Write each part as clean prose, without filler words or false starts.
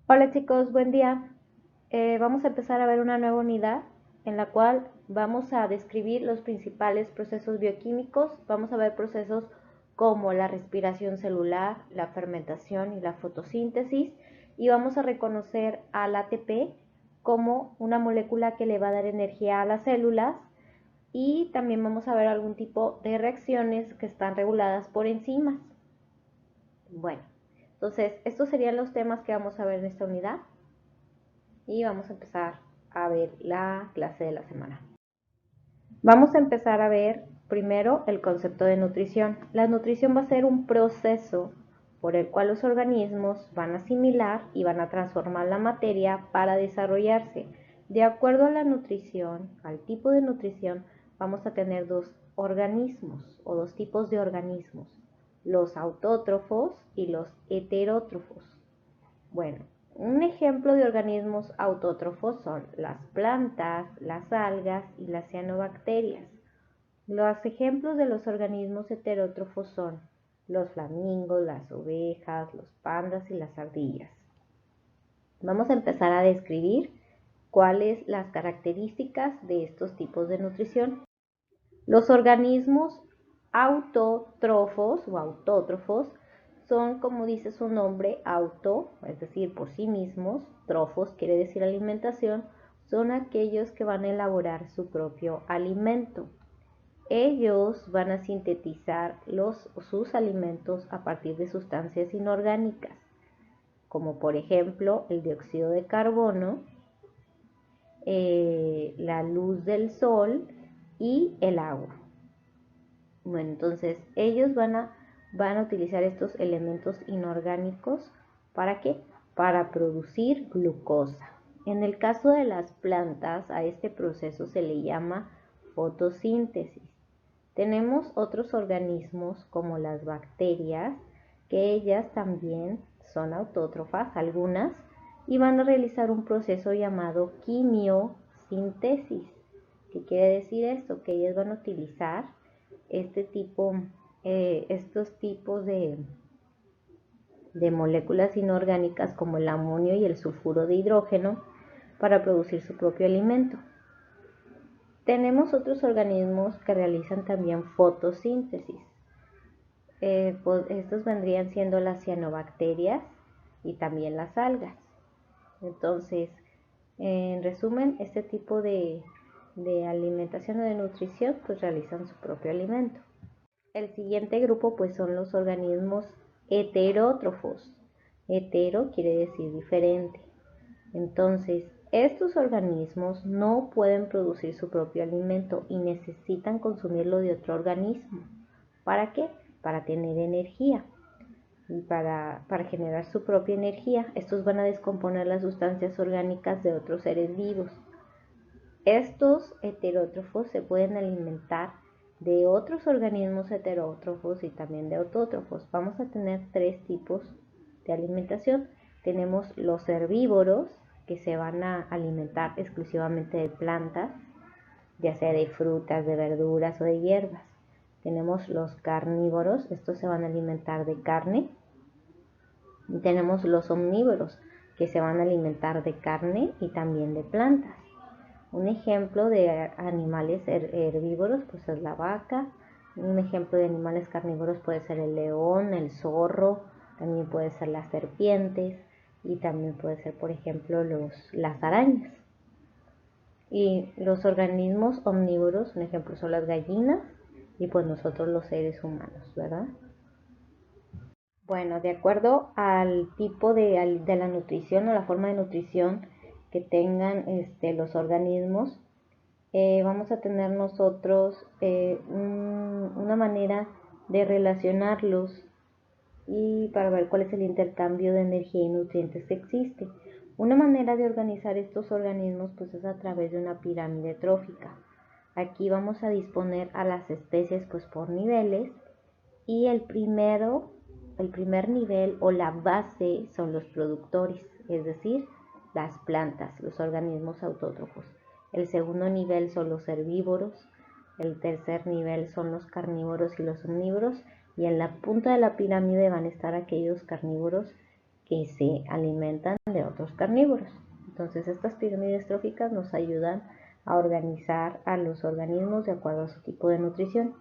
Hola chicos, buen día. Vamos a empezar a ver una nueva unidad en la cual vamos a describir los principales procesos bioquímicos. Vamos a ver procesos como la respiración celular, la fermentación y la fotosíntesis, y vamos a reconocer al ATP como una molécula que le va a dar energía a las células, y también vamos a ver algún tipo de reacciones que están reguladas por enzimas. Bueno, entonces estos serían los temas que vamos a ver en esta unidad. Y vamos a empezar a ver la clase de la semana. Vamos a empezar a ver primero el concepto de nutrición. La nutrición va a ser un proceso por el cual los organismos van a asimilar y van a transformar la materia para desarrollarse. De acuerdo a la nutrición, al tipo de nutrición, vamos a tener dos organismos o dos tipos de organismos, los autótrofos y los heterótrofos. Bueno, un ejemplo de organismos autótrofos son las plantas, las algas y las cianobacterias. Los ejemplos de los organismos heterótrofos son los flamingos, las ovejas, los pandas y las ardillas. Vamos a empezar a describir cuáles las características de estos tipos de nutrición. Los organismos autótrofos o autótrofos son, como dice su nombre, auto, es decir, por sí mismos, trofos quiere decir alimentación, son aquellos que van a elaborar su propio alimento. Ellos van a sintetizar sus alimentos a partir de sustancias inorgánicas, como por ejemplo el dióxido de carbono, la luz del sol y el agua. Bueno, entonces ellos van a utilizar estos elementos inorgánicos. ¿Para qué? Para producir glucosa. En el caso de las plantas, a este proceso se le llama fotosíntesis. Tenemos otros organismos como las bacterias, que ellas también son autótrofas, algunas, y van a realizar un proceso llamado quimiosíntesis. ¿Qué quiere decir esto? Que ellas van a utilizar estos tipos de moléculas inorgánicas como el amonio y el sulfuro de hidrógeno para producir su propio alimento. Tenemos otros organismos que realizan también fotosíntesis. Estos vendrían siendo las cianobacterias y también las algas. Entonces, en resumen, este tipo de alimentación o de nutrición pues realizan su propio alimento. El siguiente grupo pues son los organismos heterótrofos. Hetero quiere decir diferente. Entonces, estos organismos no pueden producir su propio alimento y necesitan consumirlo de otro organismo. ¿Para qué? Para tener energía. Y para generar su propia energía, estos van a descomponer las sustancias orgánicas de otros seres vivos. Estos heterótrofos se pueden alimentar de otros organismos heterótrofos y también de autótrofos. Vamos a tener tres tipos de alimentación. Tenemos los herbívoros, que se van a alimentar exclusivamente de plantas, ya sea de frutas, de verduras o de hierbas. Tenemos los carnívoros, estos se van a alimentar de carne. Y tenemos los omnívoros, que se van a alimentar de carne y también de plantas. Un ejemplo de animales herbívoros pues es la vaca. Un ejemplo de animales carnívoros puede ser el león, el zorro, también puede ser las serpientes y también puede ser, por ejemplo, las arañas. Y los organismos omnívoros, un ejemplo son las gallinas y pues nosotros los seres humanos, ¿verdad? Bueno, de acuerdo al tipo de la nutrición o la forma de nutrición que tengan los organismos, vamos a tener nosotros una manera de relacionarlos y para ver cuál es el intercambio de energía y nutrientes que existe. Una manera de organizar estos organismos pues es a través de una pirámide trófica. Aquí vamos a disponer a las especies pues por niveles, y el primer nivel o la base son los productores, es decir, las plantas, los organismos autótrofos. El segundo nivel son los herbívoros, el tercer nivel son los carnívoros y los omnívoros, y en la punta de la pirámide van a estar aquellos carnívoros que se alimentan de otros carnívoros. Entonces estas pirámides tróficas nos ayudan a organizar a los organismos de acuerdo a su tipo de nutrición.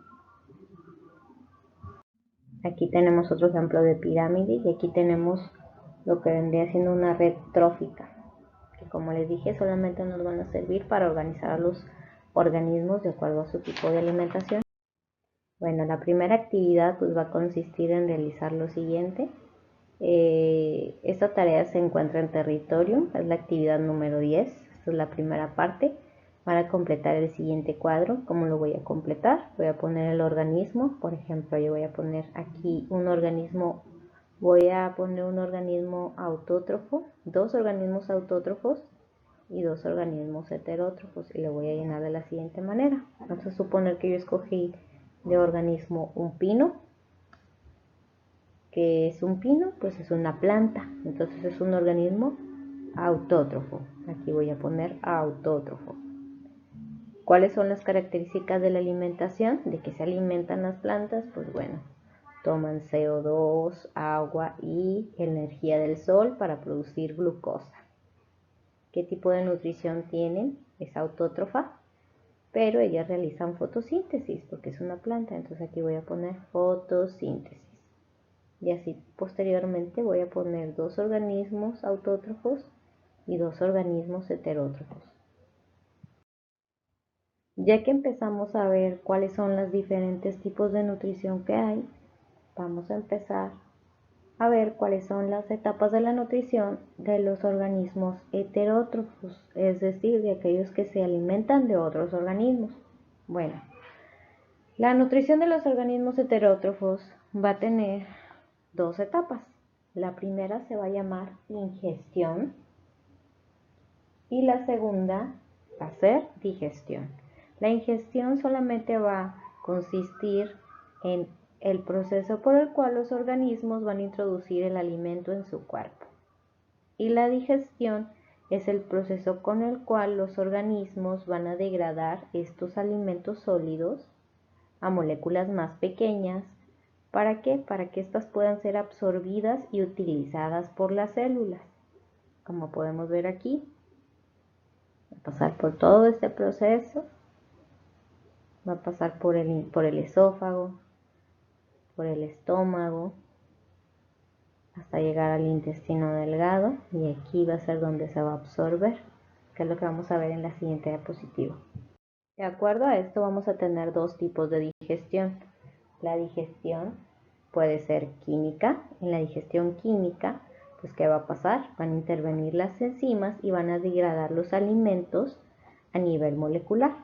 Aquí tenemos otro ejemplo de pirámide y aquí tenemos lo que vendría siendo una red trófica, que como les dije solamente nos van a servir para organizar a los organismos de acuerdo a su tipo de alimentación. Bueno, la primera actividad pues va a consistir en realizar lo siguiente. Esta tarea se encuentra en territorio, es la actividad número 10, esta es la primera parte. Van a completar el siguiente cuadro. ¿Cómo lo voy a completar? Voy a poner el organismo, por ejemplo, yo voy a poner aquí un organismo, voy a poner un organismo autótrofo, dos organismos autótrofos y dos organismos heterótrofos y lo voy a llenar de la siguiente manera. Vamos a suponer que yo escogí de organismo un pino. ¿Qué es un pino? Pues es una planta, entonces es un organismo autótrofo. Aquí voy a poner autótrofo. ¿Cuáles son las características de la alimentación? ¿De qué se alimentan las plantas? Pues bueno, toman CO2, agua y energía del sol para producir glucosa. ¿Qué tipo de nutrición tienen? Es autótrofa, pero ellas realizan fotosíntesis porque es una planta, entonces aquí voy a poner fotosíntesis. Y así posteriormente voy a poner dos organismos autótrofos y dos organismos heterótrofos. Ya que empezamos a ver cuáles son los diferentes tipos de nutrición que hay, vamos a empezar a ver cuáles son las etapas de la nutrición de los organismos heterótrofos, es decir, de aquellos que se alimentan de otros organismos. Bueno, la nutrición de los organismos heterótrofos va a tener dos etapas. La primera se va a llamar ingestión y la segunda va a ser digestión. La ingestión solamente va a consistir en el proceso por el cual los organismos van a introducir el alimento en su cuerpo. Y la digestión es el proceso con el cual los organismos van a degradar estos alimentos sólidos a moléculas más pequeñas. ¿Para qué? Para que éstas puedan ser absorbidas y utilizadas por las células. Como podemos ver aquí, va a pasar por todo este proceso, va a pasar por el esófago, por el estómago, hasta llegar al intestino delgado y aquí va a ser donde se va a absorber, que es lo que vamos a ver en la siguiente diapositiva. De acuerdo a esto vamos a tener dos tipos de digestión. La digestión puede ser química. En la digestión química, pues ¿qué va a pasar? Van a intervenir las enzimas y van a degradar los alimentos a nivel molecular.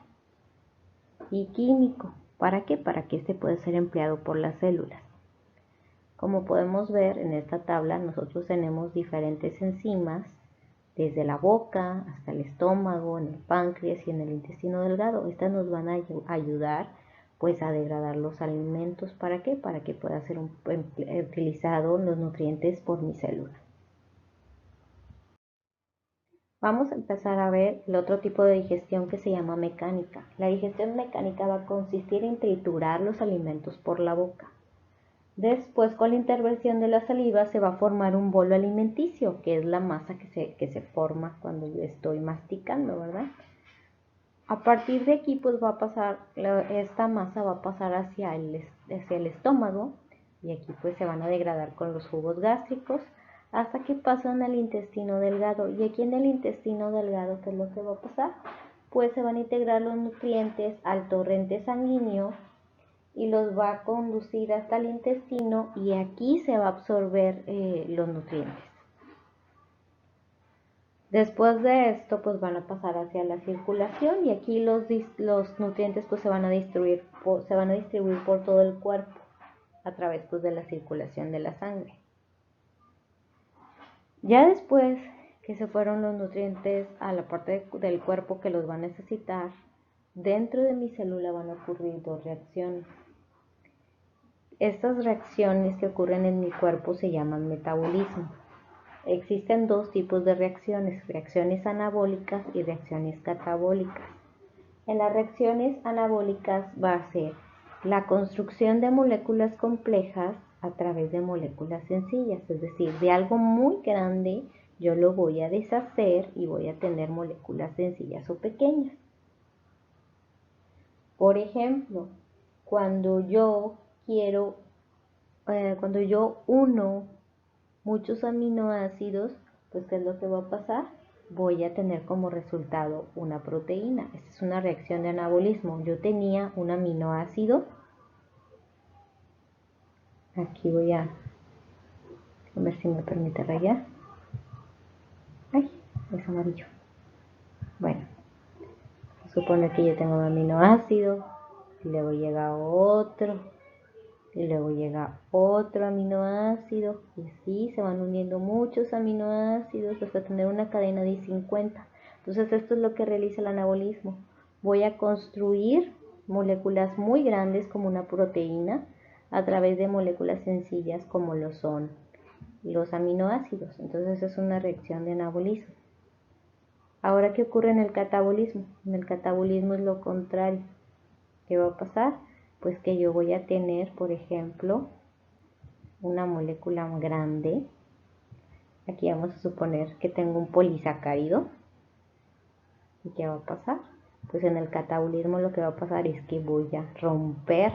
Y químico, ¿para qué? Para que este pueda ser empleado por las células. Como podemos ver en esta tabla, nosotros tenemos diferentes enzimas desde la boca hasta el estómago, en el páncreas y en el intestino delgado. Estas nos van a ayudar pues a degradar los alimentos. ¿Para qué? Para que pueda ser utilizado los nutrientes por mi célula. Vamos a empezar a ver el otro tipo de digestión que se llama mecánica. La digestión mecánica va a consistir en triturar los alimentos por la boca. Después, con la intervención de la saliva, se va a formar un bolo alimenticio, que es la masa que se forma cuando yo estoy masticando, ¿verdad? A partir de aquí, pues va a pasar, esta masa va a pasar hacia el estómago y aquí pues se van a degradar con los jugos gástricos hasta que pasan al intestino delgado. Y aquí en el intestino delgado, ¿qué es lo que va a pasar? Pues se van a integrar los nutrientes al torrente sanguíneo y los va a conducir hasta el intestino y aquí se va a absorber los nutrientes. Después de esto pues van a pasar hacia la circulación y aquí los nutrientes pues se van a distribuir por todo el cuerpo a través pues de la circulación de la sangre. Ya después que se fueron los nutrientes a la parte del cuerpo que los va a necesitar, dentro de mi célula van a ocurrir dos reacciones. Estas reacciones que ocurren en mi cuerpo se llaman metabolismo. Existen dos tipos de reacciones anabólicas y reacciones catabólicas. En las reacciones anabólicas va a ser la construcción de moléculas complejas a través de moléculas sencillas, es decir, de algo muy grande yo lo voy a deshacer y voy a tener moléculas sencillas o pequeñas. Por ejemplo, cuando yo uno muchos aminoácidos, pues ¿qué es lo que va a pasar? Voy a tener como resultado una proteína. Esta es una reacción de anabolismo. Yo tenía un aminoácido. Aquí voy a ver si me permite rayar. Ay, es amarillo. Bueno, supone que yo tengo un aminoácido, y luego llega otro, y luego llega otro aminoácido, y así se van uniendo muchos aminoácidos hasta tener una cadena de 50. Entonces esto es lo que realiza el anabolismo. Voy a construir moléculas muy grandes como una proteína a través de moléculas sencillas como lo son los aminoácidos. Entonces es una reacción de anabolismo. Ahora, ¿qué ocurre en el catabolismo? En el catabolismo es lo contrario. ¿Qué va a pasar? Pues que yo voy a tener, por ejemplo, una molécula grande. Aquí vamos a suponer que tengo un polisacárido. ¿Y qué va a pasar? Pues en el catabolismo lo que va a pasar es que voy a romper,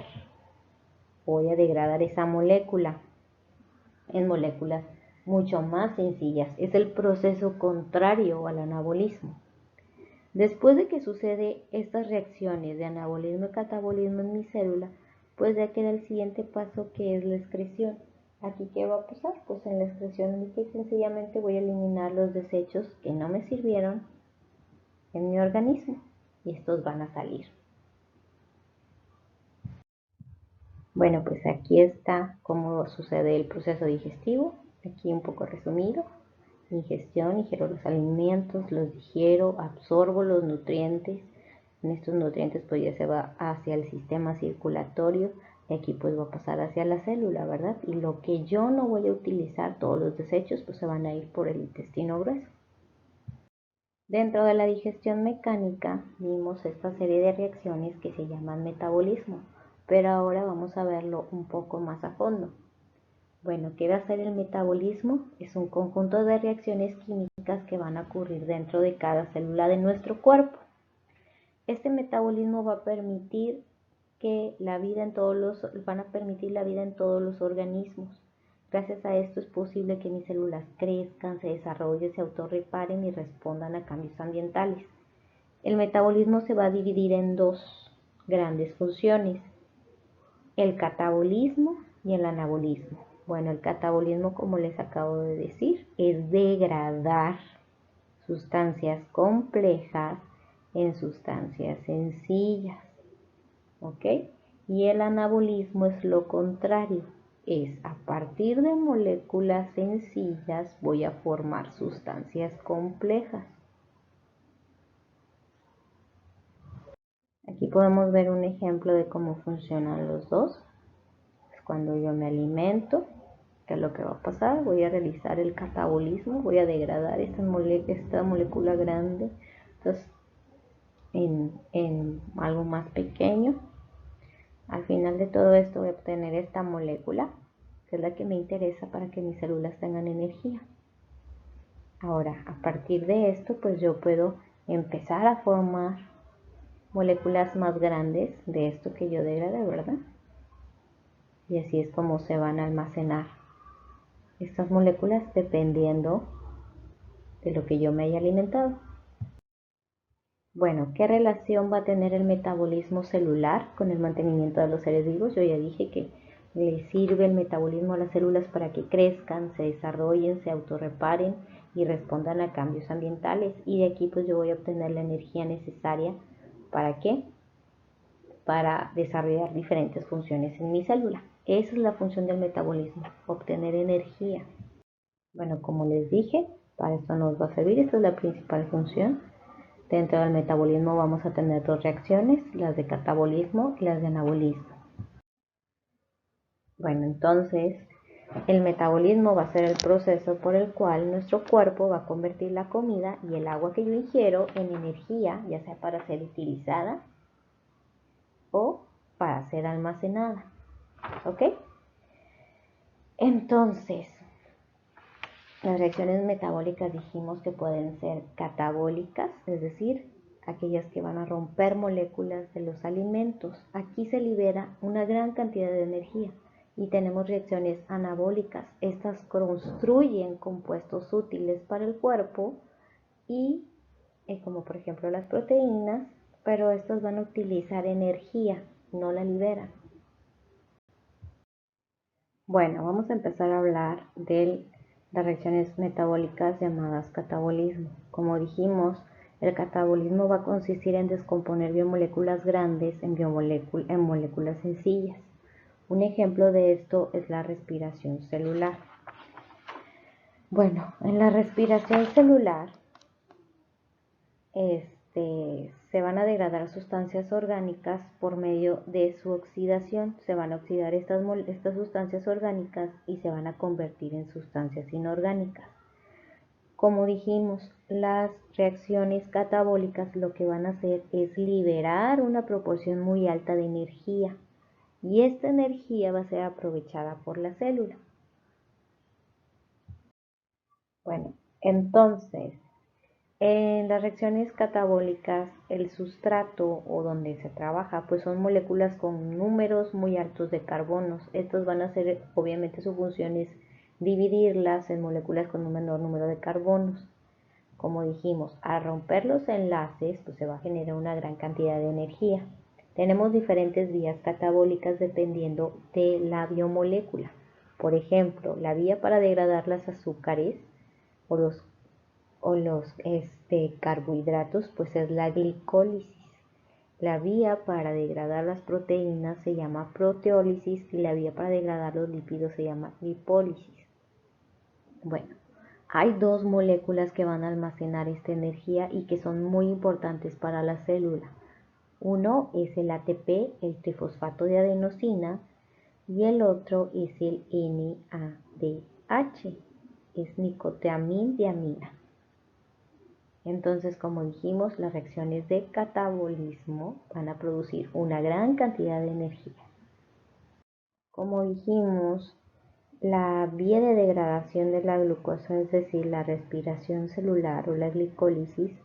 voy a degradar esa molécula en moléculas mucho más sencillas. Es el proceso contrario al anabolismo. Después de que sucede estas reacciones de anabolismo y catabolismo en mi célula, pues ya queda el siguiente paso, que es la excreción. Aquí, ¿qué va a pasar? Pues en la excreción sencillamente voy a eliminar los desechos que no me sirvieron en mi organismo y estos van a salir. Bueno, pues aquí está cómo sucede el proceso digestivo, aquí un poco resumido. Ingestión, ingiero los alimentos, los digiero, absorbo los nutrientes. En estos nutrientes pues ya se va hacia el sistema circulatorio y aquí pues va a pasar hacia la célula, ¿verdad? Y lo que yo no voy a utilizar, todos los desechos, pues se van a ir por el intestino grueso. Dentro de la digestión mecánica vimos esta serie de reacciones que se llaman metabolismo, pero ahora vamos a verlo un poco más a fondo. Bueno, ¿qué va a ser el metabolismo? Es un conjunto de reacciones químicas que van a ocurrir dentro de cada célula de nuestro cuerpo. Este metabolismo va a permitir la vida en todos los organismos. Gracias a esto es posible que mis células crezcan, se desarrollen, se autorreparen y respondan a cambios ambientales. El metabolismo se va a dividir en dos grandes funciones: el catabolismo y el anabolismo. Bueno, el catabolismo, como les acabo de decir, es degradar sustancias complejas en sustancias sencillas, ¿ok? Y el anabolismo es lo contrario, es a partir de moléculas sencillas voy a formar sustancias complejas. Aquí podemos ver un ejemplo de cómo funcionan los dos. Cuando yo me alimento, ¿qué es lo que va a pasar? Voy a realizar el catabolismo, voy a degradar esta molécula grande entonces, en algo más pequeño. Al final de todo esto voy a obtener esta molécula, que es la que me interesa para que mis células tengan energía. Ahora, a partir de esto, pues yo puedo empezar a formar moléculas más grandes de esto que yo degradé, ¿verdad? Y así es como se van a almacenar estas moléculas dependiendo de lo que yo me haya alimentado. Bueno, ¿qué relación va a tener el metabolismo celular con el mantenimiento de los seres vivos? Yo ya dije que le sirve el metabolismo a las células para que crezcan, se desarrollen, se autorreparen y respondan a cambios ambientales. Y de aquí pues yo voy a obtener la energía necesaria. ¿Para qué? Para desarrollar diferentes funciones en mi célula. Esa es la función del metabolismo, obtener energía. Bueno, como les dije, para esto nos va a servir, esta es la principal función. Dentro del metabolismo vamos a tener dos reacciones, las de catabolismo y las de anabolismo. Bueno, entonces el metabolismo va a ser el proceso por el cual nuestro cuerpo va a convertir la comida y el agua que yo ingiero en energía, ya sea para ser utilizada o para ser almacenada. ¿Ok? Entonces, las reacciones metabólicas dijimos que pueden ser catabólicas, es decir, aquellas que van a romper moléculas de los alimentos. Aquí se libera una gran cantidad de energía. Y tenemos reacciones anabólicas. Estas construyen compuestos útiles para el cuerpo y, como por ejemplo las proteínas, pero estas van a utilizar energía, no la liberan. Bueno, vamos a empezar a hablar de las reacciones metabólicas llamadas catabolismo. Como dijimos, el catabolismo va a consistir en descomponer biomoléculas grandes en moléculas sencillas. Un ejemplo de esto es la respiración celular. Bueno, en la respiración celular se van a degradar sustancias orgánicas por medio de su oxidación. Se van a oxidar estas sustancias orgánicas y se van a convertir en sustancias inorgánicas. Como dijimos, las reacciones catabólicas lo que van a hacer es liberar una proporción muy alta de energía y esta energía va a ser aprovechada por la célula. Bueno, entonces, en las reacciones catabólicas, el sustrato o donde se trabaja, pues son moléculas con números muy altos de carbonos. Estos van a ser, obviamente su función es dividirlas en moléculas con un menor número de carbonos. Como dijimos, al romper los enlaces, pues se va a generar una gran cantidad de energía. Tenemos diferentes vías catabólicas dependiendo de la biomolécula. Por ejemplo, la vía para degradar las azúcares o los carbohidratos, pues es la glicólisis. La vía para degradar las proteínas se llama proteólisis y la vía para degradar los lípidos se llama lipólisis. Bueno, hay dos moléculas que van a almacenar esta energía y que son muy importantes para la célula. Uno es el ATP, el trifosfato de adenosina, y el otro es el NADH, es nicotinamida. Entonces, como dijimos, las reacciones de catabolismo van a producir una gran cantidad de energía. Como dijimos, la vía de degradación de la glucosa, es decir, la respiración celular o la glicólisis,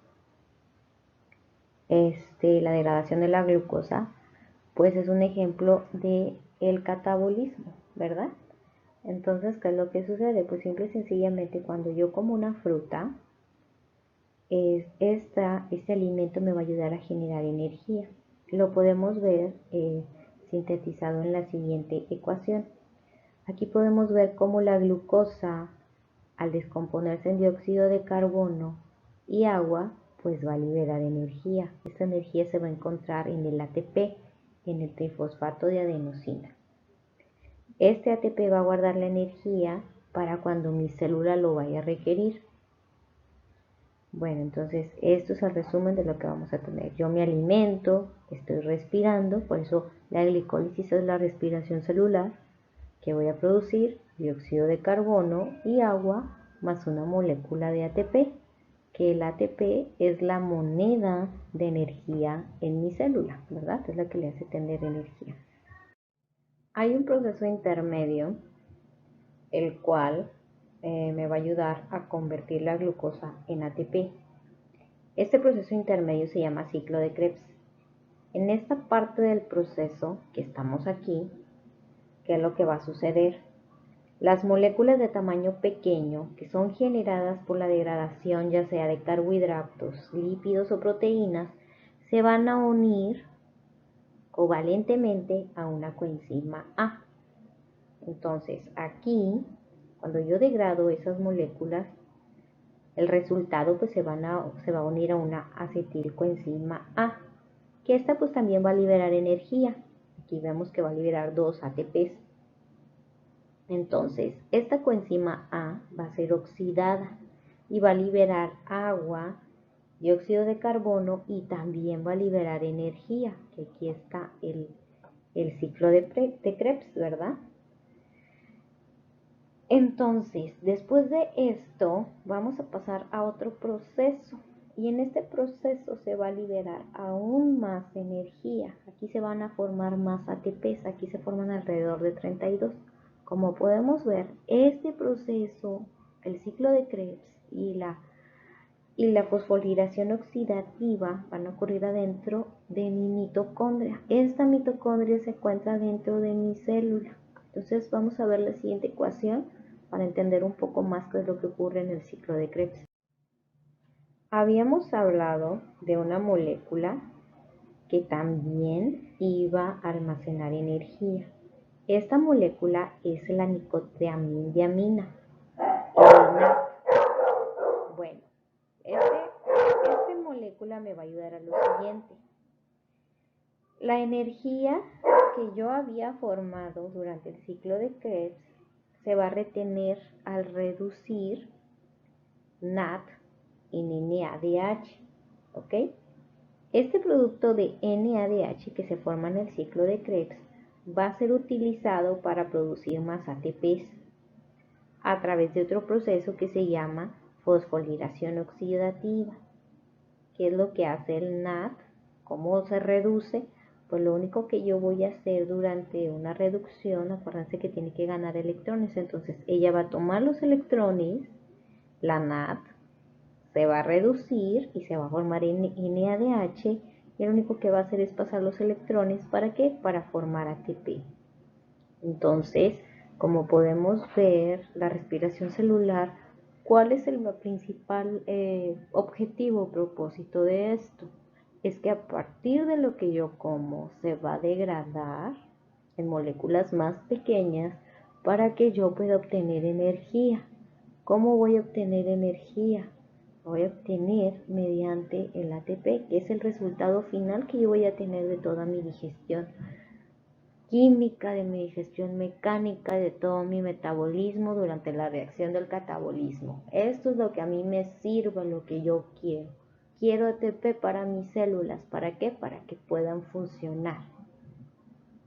la degradación de la glucosa, pues es un ejemplo de el catabolismo, ¿verdad? Entonces, ¿qué es lo que sucede? Pues simple y sencillamente cuando yo como una fruta, este alimento me va a ayudar a generar energía. Lo podemos ver sintetizado en la siguiente ecuación. Aquí podemos ver cómo la glucosa, al descomponerse en dióxido de carbono y agua, pues va a liberar energía. Esta energía se va a encontrar en el ATP, en el trifosfato de adenosina. Este ATP va a guardar la energía para cuando mi célula lo vaya a requerir. Bueno, entonces esto es el resumen de lo que vamos a tener. Yo me alimento, estoy respirando, por eso la glicólisis es la respiración celular, que voy a producir dióxido de carbono y agua más una molécula de ATP, que el ATP es la moneda de energía en mi célula, ¿verdad? Es la que le hace tener energía. Hay un proceso intermedio, el cual me va a ayudar a convertir la glucosa en ATP. Este proceso intermedio se llama ciclo de Krebs. En esta parte del proceso que estamos aquí, ¿qué es lo que va a suceder? Las moléculas de tamaño pequeño, que son generadas por la degradación ya sea de carbohidratos, lípidos o proteínas, se van a unir covalentemente a una coenzima A. Entonces, aquí, cuando yo degrado esas moléculas, el resultado pues se va a unir a una acetilcoenzima A, que esta pues también va a liberar energía. Aquí vemos que va a liberar 2 ATPs. Entonces, esta coenzima A va a ser oxidada y va a liberar agua, dióxido de carbono y también va a liberar energía, que aquí está el ciclo de Krebs, ¿verdad? Entonces, después de esto, vamos a pasar a otro proceso. Y en este proceso se va a liberar aún más energía. Aquí se van a formar más ATPs, aquí se forman alrededor de 32. como podemos ver, este proceso, el ciclo de Krebs y la fosforilación oxidativa van a ocurrir adentro de mi mitocondria. Esta mitocondria se encuentra dentro de mi célula. Entonces vamos a ver la siguiente ecuación para entender un poco más qué es lo que ocurre en el ciclo de Krebs. Habíamos hablado de una molécula que también iba a almacenar energía. Esta molécula es la nicotiamina. Bueno, esta molécula me va a ayudar a lo siguiente. La energía que yo había formado durante el ciclo de Krebs se va a retener al reducir NAD en NADH, ¿ok? Este producto de NADH que se forma en el ciclo de Krebs va a ser utilizado para producir más ATPs a través de otro proceso que se llama fosforilación oxidativa. ¿Qué es lo que hace el NAD? ¿Cómo se reduce? Pues lo único que yo voy a hacer durante una reducción, acuérdense que tiene que ganar electrones, entonces ella va a tomar los electrones, la NAD se va a reducir y se va a formar NADH, y lo único que va a hacer es pasar los electrones, ¿para qué? Para formar ATP. Entonces, como podemos ver, la respiración celular, ¿cuál es el principal objetivo o propósito de esto? Es que a partir de lo que yo como se va a degradar en moléculas más pequeñas para que yo pueda obtener energía. ¿Cómo voy a obtener energía? Voy a obtener mediante el ATP, que es el resultado final que yo voy a tener de toda mi digestión química, de mi digestión mecánica, de todo mi metabolismo durante la reacción del catabolismo. Esto es lo que a mí me sirve, lo que yo quiero. Quiero ATP para mis células. ¿Para qué? Para que puedan funcionar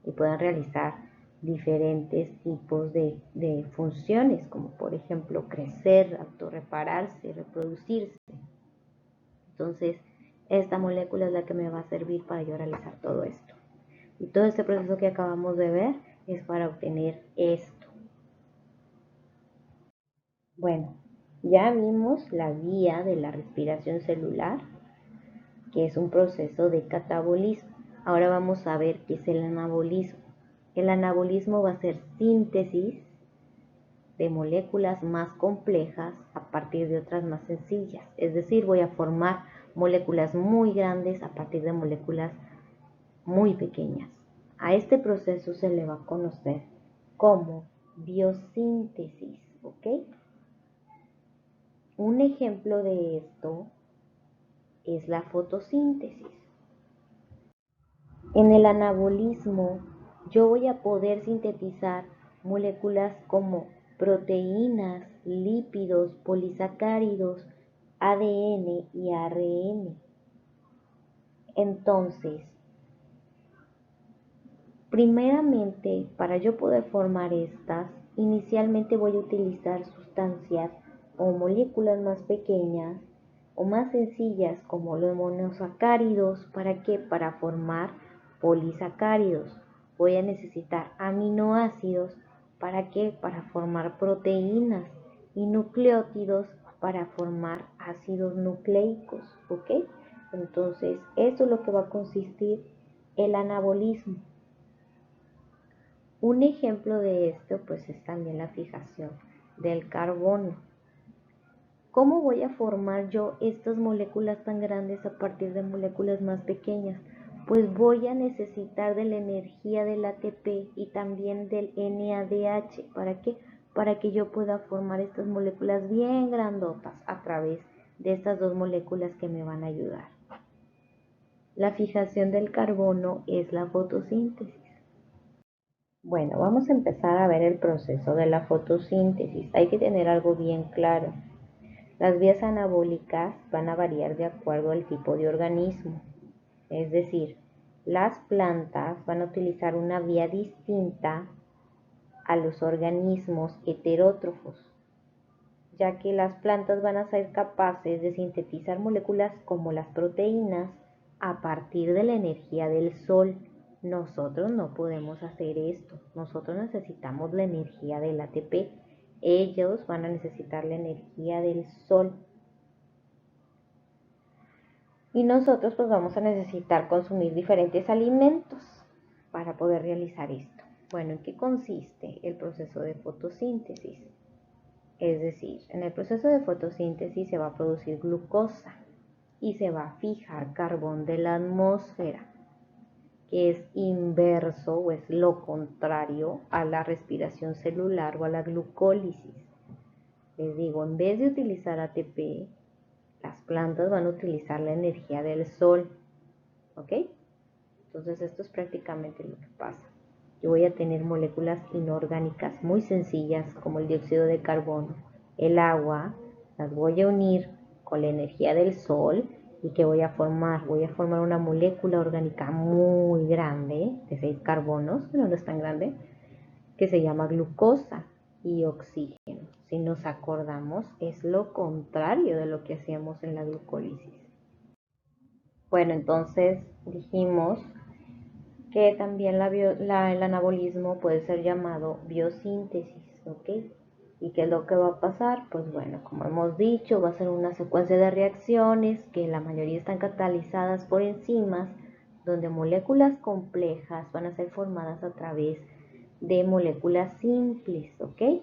y puedan realizar diferentes tipos de funciones, como por ejemplo crecer, autorrepararse, reproducirse. Entonces, esta molécula es la que me va a servir para yo realizar todo esto. Y todo este proceso que acabamos de ver es para obtener esto. Bueno, ya vimos la vía de la respiración celular, que es un proceso de catabolismo. Ahora vamos a ver qué es el anabolismo. El anabolismo va a ser síntesis de moléculas más complejas a partir de otras más sencillas. Es decir, voy a formar moléculas muy grandes a partir de moléculas muy pequeñas. A este proceso se le va a conocer como biosíntesis, ¿ok? Un ejemplo de esto es la fotosíntesis. En el anabolismo, yo voy a poder sintetizar moléculas como proteínas, lípidos, polisacáridos, ADN y ARN. Entonces, primeramente, para yo poder formar estas, inicialmente voy a utilizar sustancias o moléculas más pequeñas o más sencillas como los monosacáridos. ¿Para qué? Para formar polisacáridos. Voy a necesitar aminoácidos. ¿Para qué? Para formar proteínas y nucleótidos para formar ácidos nucleicos, ¿ok? Entonces, eso es lo que va a consistir el anabolismo. Un ejemplo de esto pues es también la fijación del carbono. ¿Cómo voy a formar yo estas moléculas tan grandes a partir de moléculas más pequeñas? Pues voy a necesitar de la energía del ATP y también del NADH. ¿Para qué? Para que yo pueda formar estas moléculas bien grandotas a través de estas dos moléculas que me van a ayudar. La fijación del carbono es la fotosíntesis. Bueno, vamos a empezar a ver el proceso de la fotosíntesis. Hay que tener algo bien claro. Las vías anabólicas van a variar de acuerdo al tipo de organismo. Es decir, las plantas van a utilizar una vía distinta a los organismos heterótrofos, ya que las plantas van a ser capaces de sintetizar moléculas como las proteínas a partir de la energía del sol. Nosotros no podemos hacer esto. Nosotros necesitamos la energía del ATP. Ellos van a necesitar la energía del sol. Y nosotros pues vamos a necesitar consumir diferentes alimentos para poder realizar esto. Bueno, ¿en qué consiste el proceso de fotosíntesis? Es decir, en el proceso de fotosíntesis se va a producir glucosa y se va a fijar carbón de la atmósfera, que es inverso o es lo contrario a la respiración celular o a la glucólisis. Les digo, en vez de utilizar ATP, las plantas van a utilizar la energía del sol, ¿ok? Entonces esto es prácticamente lo que pasa. Yo voy a tener moléculas inorgánicas muy sencillas como el dióxido de carbono, el agua, las voy a unir con la energía del sol y que voy a formar una molécula orgánica muy grande de 6 carbonos, pero no es tan grande, que se llama glucosa y oxígeno. Si nos acordamos, es lo contrario de lo que hacíamos en la glucólisis. Bueno, entonces dijimos que también el anabolismo puede ser llamado biosíntesis, ¿ok? ¿Y qué es lo que va a pasar? Pues bueno, como hemos dicho, va a ser una secuencia de reacciones que la mayoría están catalizadas por enzimas, donde moléculas complejas van a ser formadas a través de moléculas simples, ¿ok?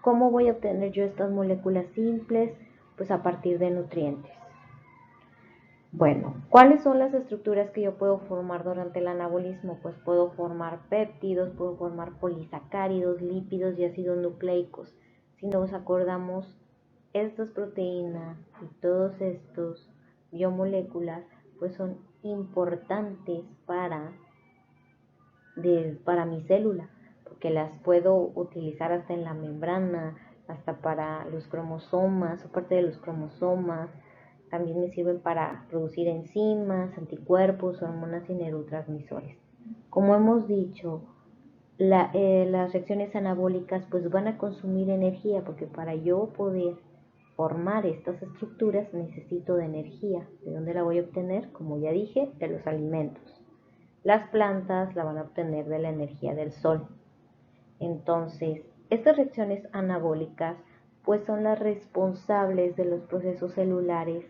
¿Cómo voy a obtener yo estas moléculas simples? Pues a partir de nutrientes. Bueno, ¿cuáles son las estructuras que yo puedo formar durante el anabolismo? Pues puedo formar péptidos, puedo formar polisacáridos, lípidos y ácidos nucleicos. Si nos acordamos, estas proteínas y todos estos biomoléculas pues son importantes para mi célula, porque las puedo utilizar hasta en la membrana, hasta para los cromosomas o parte de los cromosomas. También me sirven para producir enzimas, anticuerpos, hormonas y neurotransmisores. Como hemos dicho, las reacciones anabólicas pues van a consumir energía, porque para yo poder formar estas estructuras necesito de energía. ¿De dónde la voy a obtener? Como ya dije, de los alimentos. Las plantas la van a obtener de la energía del sol. Entonces, estas reacciones anabólicas pues son las responsables de los procesos celulares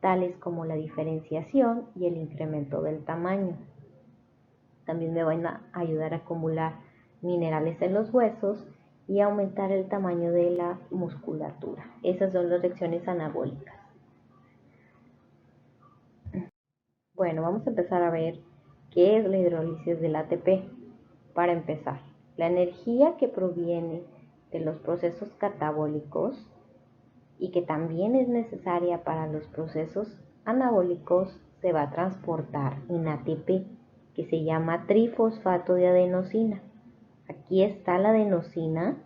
tales como la diferenciación y el incremento del tamaño. También me van a ayudar a acumular minerales en los huesos y aumentar el tamaño de la musculatura. Esas son las reacciones anabólicas. Bueno, vamos a empezar a ver qué es la hidrólisis del ATP. Para empezar, la energía que proviene de los procesos catabólicos y que también es necesaria para los procesos anabólicos se va a transportar en ATP, que se llama trifosfato de adenosina. Aquí está la adenosina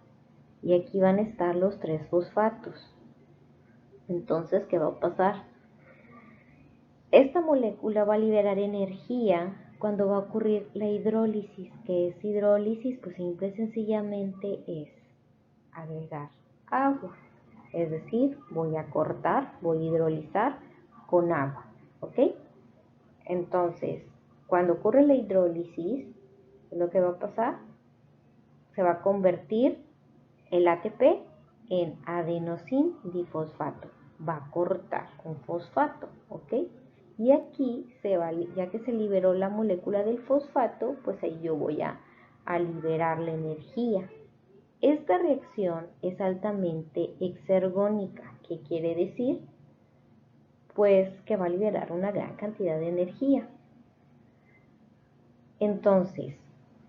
y aquí van a estar los 3 fosfatos. Entonces, ¿qué va a pasar? Esta molécula va a liberar energía cuando va a ocurrir la hidrólisis. ¿Qué es hidrólisis? Pues simple y sencillamente es agregar agua. Es decir, voy a cortar, voy a hidrolizar con agua, ¿ok? Entonces, cuando ocurre la hidrólisis, lo que va a pasar, se va a convertir el ATP en adenosín difosfato. Va a cortar un fosfato, ¿ok? Y aquí, ya que se liberó la molécula del fosfato, pues ahí yo voy a liberar la energía. Esta reacción es altamente exergónica. ¿Qué quiere decir? Pues que va a liberar una gran cantidad de energía. Entonces,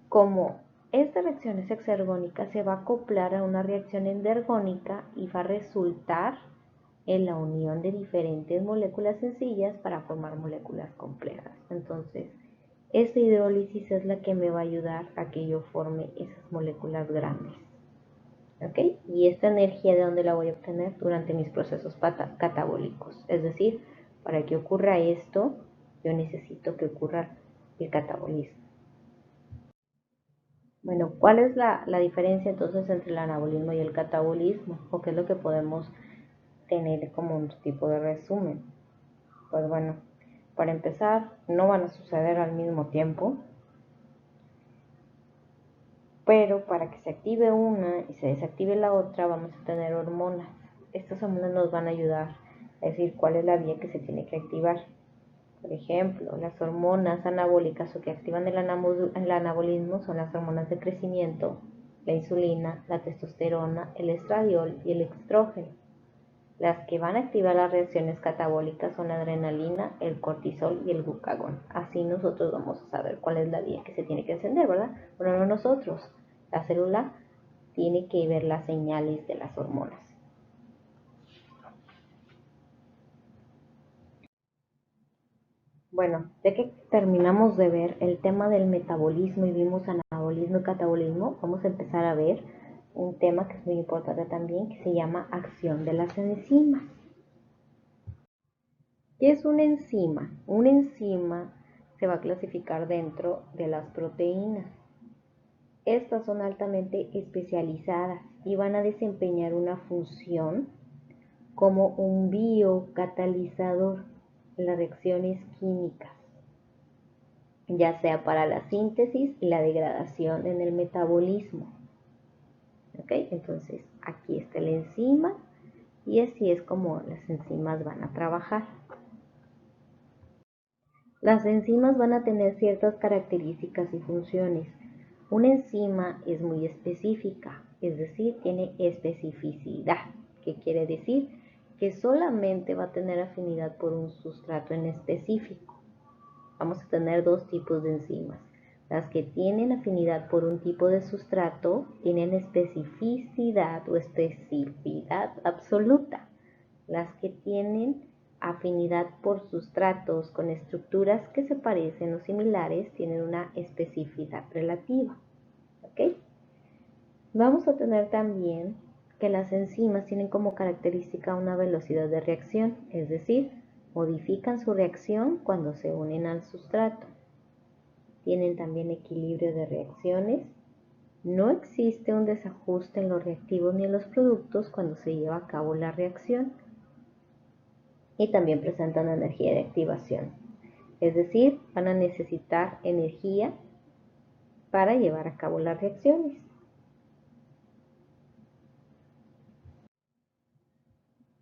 como esta reacción es exergónica, se va a acoplar a una reacción endergónica y va a resultar en la unión de diferentes moléculas sencillas para formar moléculas complejas. Entonces, esta hidrólisis es la que me va a ayudar a que yo forme esas moléculas grandes. ¿Ok? Y esta energía, ¿de dónde la voy a obtener? Durante mis procesos catabólicos. Es decir, para que ocurra esto, yo necesito que ocurra el catabolismo. Bueno, ¿cuál es la diferencia entonces entre el anabolismo y el catabolismo? ¿O qué es lo que podemos tener como un tipo de resumen? Pues bueno, para empezar, no van a suceder al mismo tiempo. Pero para que se active una y se desactive la otra, vamos a tener hormonas. Estas hormonas nos van a ayudar a decir cuál es la vía que se tiene que activar. Por ejemplo, las hormonas anabólicas o que activan el anabolismo son las hormonas de crecimiento, la insulina, la testosterona, el estradiol y el estrógeno. Las que van a activar las reacciones catabólicas son la adrenalina, el cortisol y el glucagón. Así nosotros vamos a saber cuál es la vía que se tiene que encender, ¿verdad? Pero no nosotros. La célula tiene que ver las señales de las hormonas. Bueno, ya que terminamos de ver el tema del metabolismo y vimos anabolismo y catabolismo, vamos a empezar a ver un tema que es muy importante también, que se llama acción de las enzimas. ¿Qué es una enzima? Una enzima se va a clasificar dentro de las proteínas. Estas son altamente especializadas y van a desempeñar una función como un biocatalizador en las reacciones químicas, ya sea para la síntesis y la degradación en el metabolismo. ¿Ok? Entonces, aquí está la enzima y así es como las enzimas van a trabajar. Las enzimas van a tener ciertas características y funciones. Una enzima es muy específica, es decir, tiene especificidad. ¿Qué quiere decir? Que solamente va a tener afinidad por un sustrato en específico. Vamos a tener dos tipos de enzimas. Las que tienen afinidad por un tipo de sustrato tienen especificidad o especificidad absoluta. Las que tienen afinidad por sustratos con estructuras que se parecen o similares tienen una especificidad relativa. ¿Ok? Vamos a tener también que las enzimas tienen como característica una velocidad de reacción, es decir, modifican su reacción cuando se unen al sustrato. Tienen también equilibrio de reacciones. No existe un desajuste en los reactivos ni en los productos cuando se lleva a cabo la reacción. Y también presentan energía de activación. Es decir, van a necesitar energía para llevar a cabo las reacciones.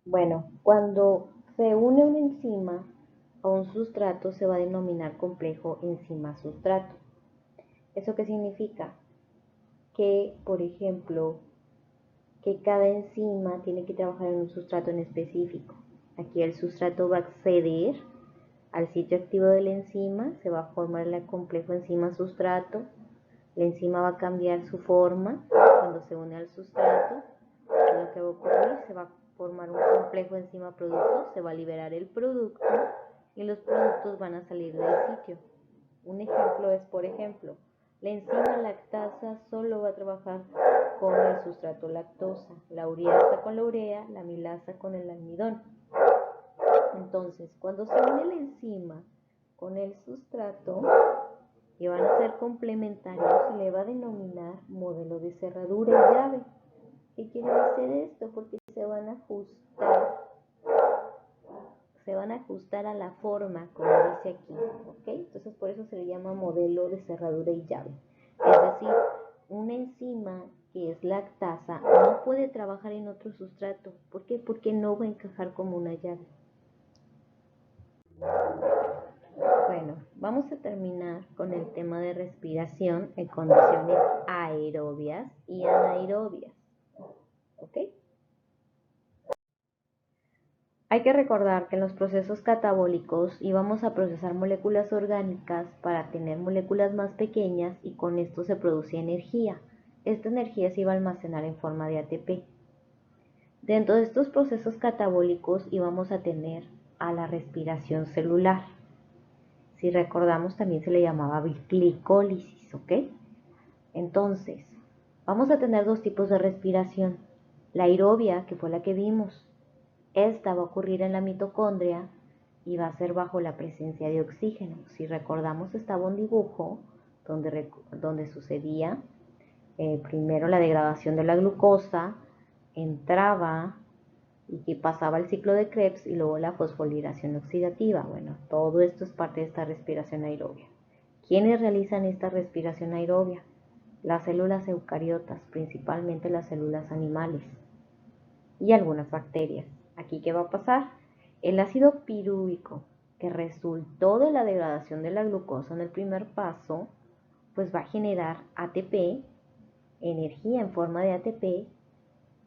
Bueno, cuando se une una enzima a un sustrato se va a denominar complejo enzima-sustrato. ¿Eso qué significa? Que, por ejemplo, que cada enzima tiene que trabajar en un sustrato en específico. Aquí el sustrato va a acceder al sitio activo de la enzima, se va a formar el complejo enzima-sustrato. La enzima va a cambiar su forma cuando se une al sustrato. Lo que va a ocurrir, se va a formar un complejo enzima-producto, se va a liberar el producto y los productos van a salir del sitio. Un ejemplo es, por ejemplo, la enzima lactasa solo va a trabajar con el sustrato lactosa, la ureasa con la urea, la amilasa con el almidón. Entonces, cuando se une la enzima con el sustrato y van a ser complementarios, se le va a denominar modelo de cerradura y llave. ¿Qué quiere decir esto? Porque se van a ajustar a la forma, como dice aquí, ¿ok? Entonces por eso se le llama modelo de cerradura y llave. Es decir, una enzima que es lactasa no puede trabajar en otro sustrato. ¿Por qué? Porque no va a encajar como una llave. Bueno, vamos a terminar con el tema de respiración en condiciones aerobias y anaerobias. ¿Ok? Hay que recordar que en los procesos catabólicos íbamos a procesar moléculas orgánicas para tener moléculas más pequeñas y con esto se producía energía. Esta energía se iba a almacenar en forma de ATP. Dentro de estos procesos catabólicos íbamos a tener a la respiración celular. Si recordamos, también se le llamaba glicólisis, ¿ok? Entonces, vamos a tener dos tipos de respiración. La aerobia, que fue la que vimos, esta va a ocurrir en la mitocondria y va a ser bajo la presencia de oxígeno. Si recordamos, estaba un dibujo donde sucedía primero la degradación de la glucosa, entraba y que pasaba el ciclo de Krebs y luego la fosforilación oxidativa. Bueno, todo esto es parte de esta respiración aerobia. ¿Quiénes realizan esta respiración aerobia? las células eucariotas, principalmente las células animales y algunas bacterias. Aquí, ¿qué va a pasar? El ácido pirúvico que resultó de la degradación de la glucosa en el primer paso, pues va a generar ATP, energía en forma de ATP,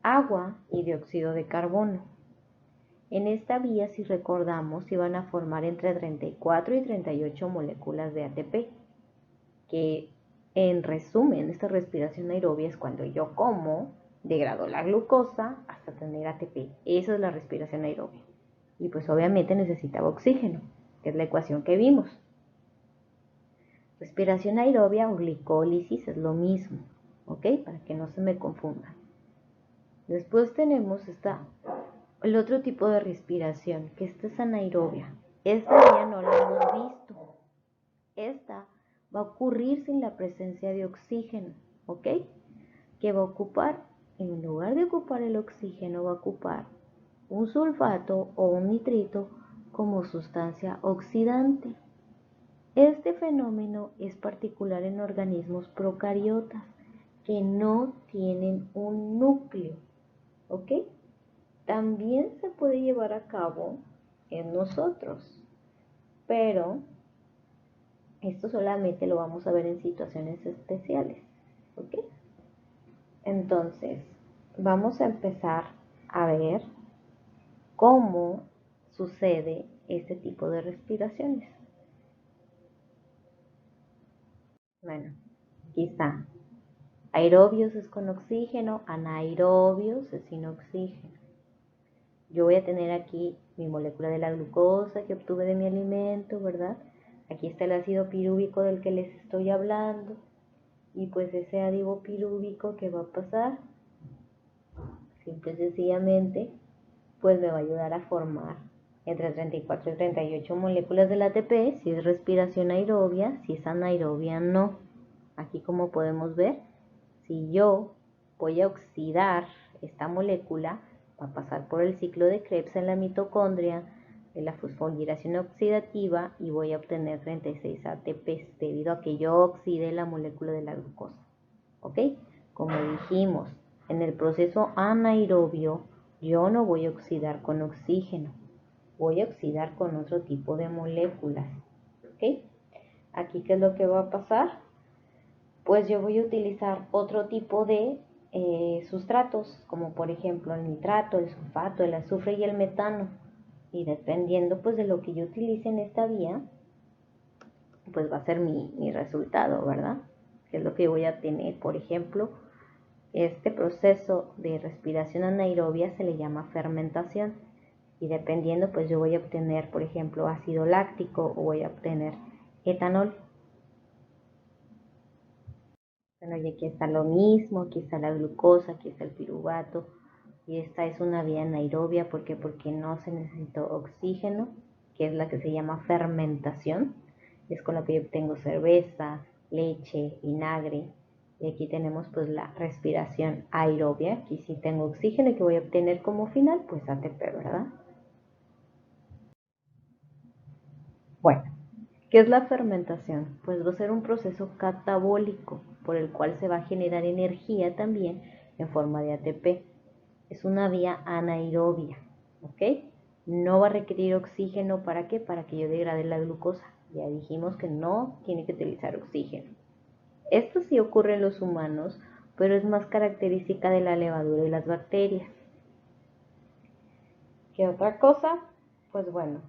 agua y dióxido de carbono. En esta vía, si recordamos, se van a formar entre 34 y 38 moléculas de ATP, que en resumen, esta respiración aerobia es cuando yo como, degrado la glucosa hasta tener ATP. Esa es la respiración aerobia. Y pues obviamente necesitaba oxígeno, que es la ecuación que vimos. Respiración aerobia o glicólisis es lo mismo, ¿ok? Para que no se me confundan. Después tenemos el otro tipo de respiración, que esta es anaerobia. Esta ya no la hemos visto. Esta va a ocurrir sin la presencia de oxígeno, ¿ok? Que va a ocupar, en lugar de ocupar el oxígeno, va a ocupar un sulfato o un nitrito como sustancia oxidante. Este fenómeno es particular en organismos procariotas que no tienen un núcleo, ¿ok? También se puede llevar a cabo en nosotros, pero esto solamente lo vamos a ver en situaciones especiales, ¿ok? Entonces, vamos a empezar a ver cómo sucede este tipo de respiraciones. Bueno, aquí está. Aerobios es con oxígeno, anaerobios es sin oxígeno. Yo voy a tener aquí mi molécula de la glucosa que obtuve de mi alimento, ¿verdad? Aquí está el ácido pirúvico del que les estoy hablando. Y pues ese ácido pirúvico, ¿qué va a pasar? Simple y sencillamente, pues me va a ayudar a formar entre 34 y 38 moléculas del ATP, si es respiración aerobia, si es anaerobia no. Aquí, como podemos ver, si yo voy a oxidar esta molécula, va a pasar por el ciclo de Krebs en la mitocondria, de la fosforilación oxidativa, y voy a obtener 36 ATPs debido a que yo oxidé la molécula de la glucosa. ¿Ok? Como dijimos, en el proceso anaerobio yo no voy a oxidar con oxígeno, voy a oxidar con otro tipo de moléculas. ¿Ok? Aquí, ¿qué es lo que va a pasar? Pues yo voy a utilizar otro tipo de sustratos, como por ejemplo el nitrato, el sulfato, el azufre y el metano. Y dependiendo pues de lo que yo utilice en esta vía, pues va a ser mi resultado, ¿verdad? Que es lo que voy a tener. Por ejemplo, este proceso de respiración anaerobia se le llama fermentación. Y dependiendo, pues yo voy a obtener, por ejemplo, ácido láctico o voy a obtener etanol. Bueno, y aquí está lo mismo, aquí está la glucosa, aquí está el piruvato, y esta es una vía anaerobia, ¿por qué? Porque no se necesitó oxígeno, que es la que se llama fermentación, es con la que yo obtengo cerveza, leche, vinagre, y aquí tenemos pues la respiración aerobia, aquí sí tengo oxígeno y que voy a obtener como final pues ATP, ¿verdad? Bueno, ¿qué es la fermentación? Pues va a ser un proceso catabólico por el cual se va a generar energía también en forma de ATP. Es una vía anaerobia, ¿ok? No va a requerir oxígeno, ¿para qué? Para que yo degrade la glucosa. Ya dijimos que no tiene que utilizar oxígeno. Esto sí ocurre en los humanos, pero es más característica de la levadura y las bacterias. ¿Qué otra cosa? Pues bueno,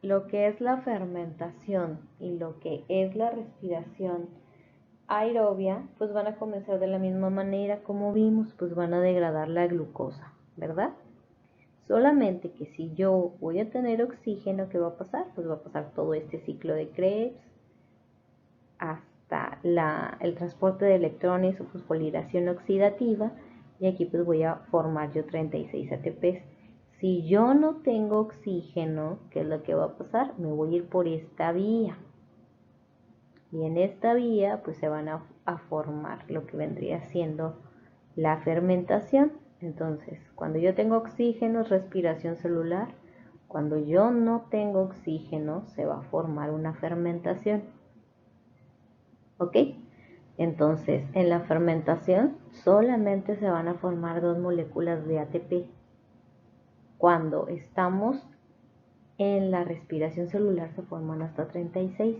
lo que es la fermentación y lo que es la respiración aerobia, pues van a comenzar de la misma manera como vimos, pues van a degradar la glucosa, ¿verdad? Solamente que si yo voy a tener oxígeno, ¿qué va a pasar? Pues va a pasar todo este ciclo de Krebs hasta el transporte de electrones o fosforilación oxidativa, y aquí pues voy a formar yo 36 ATPs. Si yo no tengo oxígeno, ¿qué es lo que va a pasar? Me voy a ir por esta vía. Y en esta vía pues se van a formar lo que vendría siendo la fermentación. Entonces, cuando yo tengo oxígeno es respiración celular. Cuando yo no tengo oxígeno se va a formar una fermentación. ¿Ok? Entonces, en la fermentación solamente se van a formar 2 moléculas de ATP. Cuando estamos en la respiración celular se forman hasta 36.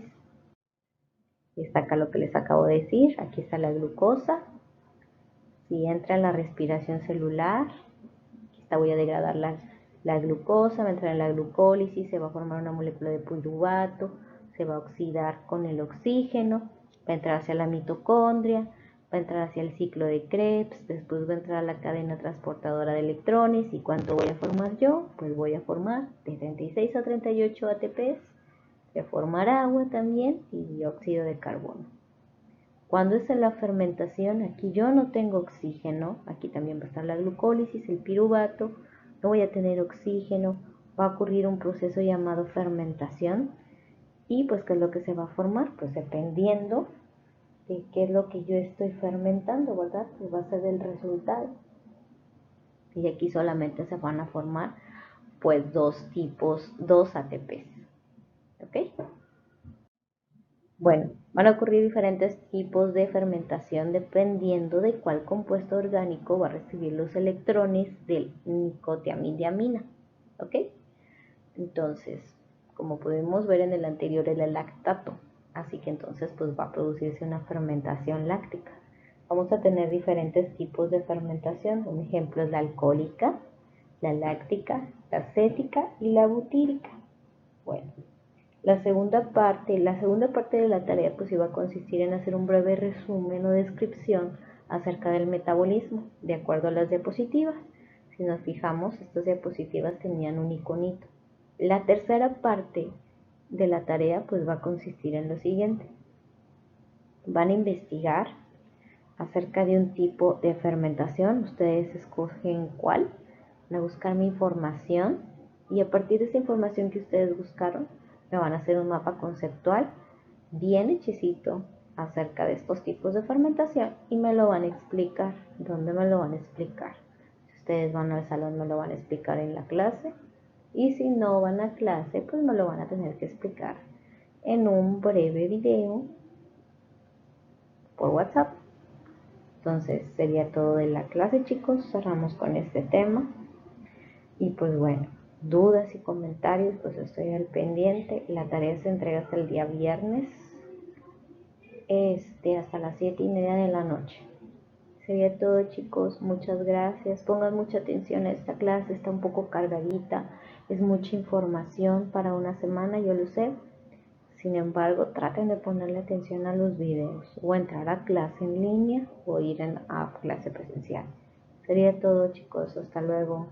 Está acá lo que les acabo de decir. Aquí está la glucosa. Si entra en la respiración celular, aquí está, voy a degradar la glucosa, va a entrar en la glucólisis, se va a formar una molécula de piruvato, se va a oxidar con el oxígeno, va a entrar hacia la mitocondria, va a entrar hacia el ciclo de Krebs, después va a entrar a la cadena transportadora de electrones. ¿Y cuánto voy a formar yo? Pues voy a formar de 36 a 38 ATPs, voy a formar agua también y dióxido de carbono. Cuando es en la fermentación, aquí yo no tengo oxígeno, aquí también va a estar la glucólisis, el piruvato, no voy a tener oxígeno, va a ocurrir un proceso llamado fermentación. Y pues, ¿qué es lo que se va a formar? Pues dependiendo de qué es lo que yo estoy fermentando, ¿verdad? Pues va a ser el resultado. Y aquí solamente se van a formar pues 2 ATPs. ¿Ok? Bueno, van a ocurrir diferentes tipos de fermentación dependiendo de cuál compuesto orgánico va a recibir los electrones del nicotiamina. ¿Ok? Entonces, como podemos ver en el anterior, era el lactato. Así que entonces pues va a producirse una fermentación láctica. Vamos a tener diferentes tipos de fermentación. Un ejemplo es la alcohólica, la láctica, la acética y la butírica. Bueno, la segunda parte de la tarea pues iba a consistir en hacer un breve resumen o descripción acerca del metabolismo, de acuerdo a las diapositivas. Si nos fijamos, estas diapositivas tenían un iconito. La tercera parte de la tarea pues va a consistir en lo siguiente. Van a investigar acerca de un tipo de fermentación, ustedes escogen cuál, van a buscar mi información y a partir de esa información que ustedes buscaron me van a hacer un mapa conceptual bien hechicito acerca de estos tipos de fermentación y me lo van a explicar. ¿Dónde me lo van a explicar? Si ustedes van al salón me lo van a explicar en la clase y si no van a clase pues me lo van a tener que explicar en un breve video por WhatsApp. Entonces sería todo de la clase, chicos. Cerramos con este tema. Y pues bueno, dudas y comentarios, pues estoy al pendiente. La tarea se entrega hasta el día viernes, hasta las 7:30 de la noche. Sería todo, chicos. Muchas gracias. Pongan mucha atención a esta clase. Está un poco cargadita. Es mucha información para una semana, yo lo sé. Sin embargo, traten de ponerle atención a los videos o entrar a clase en línea o ir a clase presencial. Sería todo, chicos. Hasta luego.